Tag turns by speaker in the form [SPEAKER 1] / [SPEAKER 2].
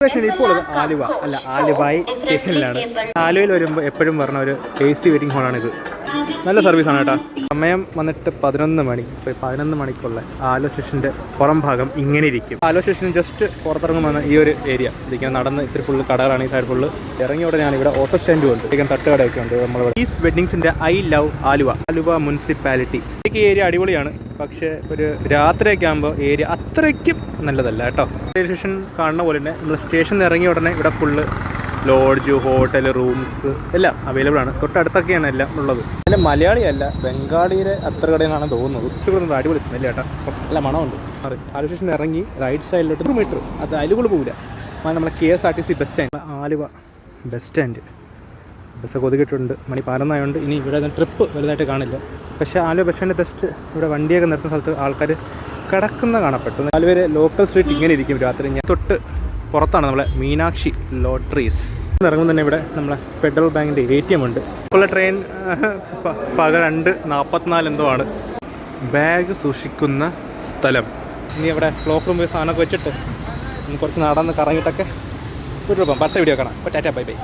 [SPEAKER 1] ഇപ്പോൾ ആലുവ അല്ല ആലുവായി സ്റ്റേഷനിലാണ്. ആലുവയിൽ വരുമ്പോൾ എപ്പോഴും പറഞ്ഞ ഒരു AC വെയിറ്റിംഗ് ഹോളാണിത്. നല്ല സർവീസാണ് കേട്ടോ. സമയം വന്നിട്ട് 11 മണി. ഇപ്പോൾ 11 മണിക്കുള്ള ആലുവ സ്റ്റേഷൻ്റെ പുറം ഭാഗം ഇങ്ങനെ ഇരിക്കും. ആലുവ സ്റ്റേഷൻ ജസ്റ്റ് പുറത്തിറങ്ങുമ്പോൾ ഈ ഒരു ഏരിയ ഇതിങ്ങനെ നടന്ന് ഇത്തിരി ഫുള്ള് കടകളാണ് ഈ സൈഡ് ഫുള്ള്. ഇറങ്ങിയ ഉടനെയാണ് ഇവിടെ ഓട്ടോ സ്റ്റാൻഡും ഉണ്ട്, ഇരിക്കാൻ തട്ടുകടയൊക്കെ ഉണ്ട്. നമ്മളിവിടെ ഈസ് വെഡ്ഡിങ്സിൻ്റെ I love Aluva, Aluva municipality. ഈ ഏരിയ അടിപൊളിയാണ്, പക്ഷേ ഒരു രാത്രിയൊക്കെ ആകുമ്പോൾ ഏരിയ അത്രയ്ക്കും നല്ലതല്ല കേട്ടോ. റെയിൽവേ സ്റ്റേഷൻ കാണുന്ന പോലെ തന്നെ നമ്മൾ സ്റ്റേഷനിൽ ഇറങ്ങിയ ഉടനെ ഇവിടെ ഫുള്ള് ലോഡ്ജ്, ഹോട്ടൽ, റൂംസ് എല്ലാം അവൈലബിൾ ആണ്. തൊട്ടടുത്തൊക്കെയാണ് എല്ലാം ഉള്ളത്. അതിൽ മലയാളിയല്ല, ബംഗാളിയുടെ അത്ര കടയിലാണ് തോന്നുന്നത്. ഇഷ്ടപ്പെടുന്നത് അടിപൊളി സ്മെല്ല് കേട്ടോ. നല്ല മണമുണ്ട്. ആലുവ സ്റ്റേഷൻ ഇറങ്ങി റൈറ്റ് സൈഡിലോട്ട് 1 മീറ്റർ അത് അതിലുകൂടെ പോകില്ല. നമ്മളെ KSRTC bus stand, Aluva bus stand. ബസ്സൊക്കെ ഒതുക്കിയിട്ടുണ്ട്. മണി 11 ആയതുകൊണ്ട് ഇനി ഇവിടെ ട്രിപ്പ് വലുതായിട്ട് കാണില്ല. പക്ഷേ ആലുവ ബസ് സ്റ്റാൻഡ് ജസ്റ്റ് ഇവിടെ വണ്ടിയൊക്കെ നിർത്തുന്ന സ്ഥലത്ത് ആൾക്കാർ കിടക്കുന്ന കാണപ്പെട്ടു. ആലുവയിലെ ലോക്കൽ സ്ട്രീറ്റ് ഇങ്ങനെ ഇരിക്കും രാത്രി. ഞാൻ തൊട്ട് പുറത്താണ് നമ്മളെ മീനാക്ഷി ലോട്ടറീസ്. ഇറങ്ങുമ്പോൾ തന്നെ ഇവിടെ നമ്മളെ ഫെഡറൽ ബാങ്കിൻ്റെ ATM ഉണ്ട്. ഉള്ള ട്രെയിൻ പകൽ 2:44 എന്തോ ആണ്. ബാഗ് സൂക്ഷിക്കുന്ന സ്ഥലം. ഇനി ഇവിടെ ക്ലോക്ക് റൂം പോയി സാധനമൊക്കെ വെച്ചിട്ട് കുറച്ച് നടന്ന് കറങ്ങിയിട്ടൊക്കെ ഒരു രൂപ. അടുത്ത വീഡിയോ കാണാം. അപ്പോൾ ടാറ്റാ, ബൈ ബൈ.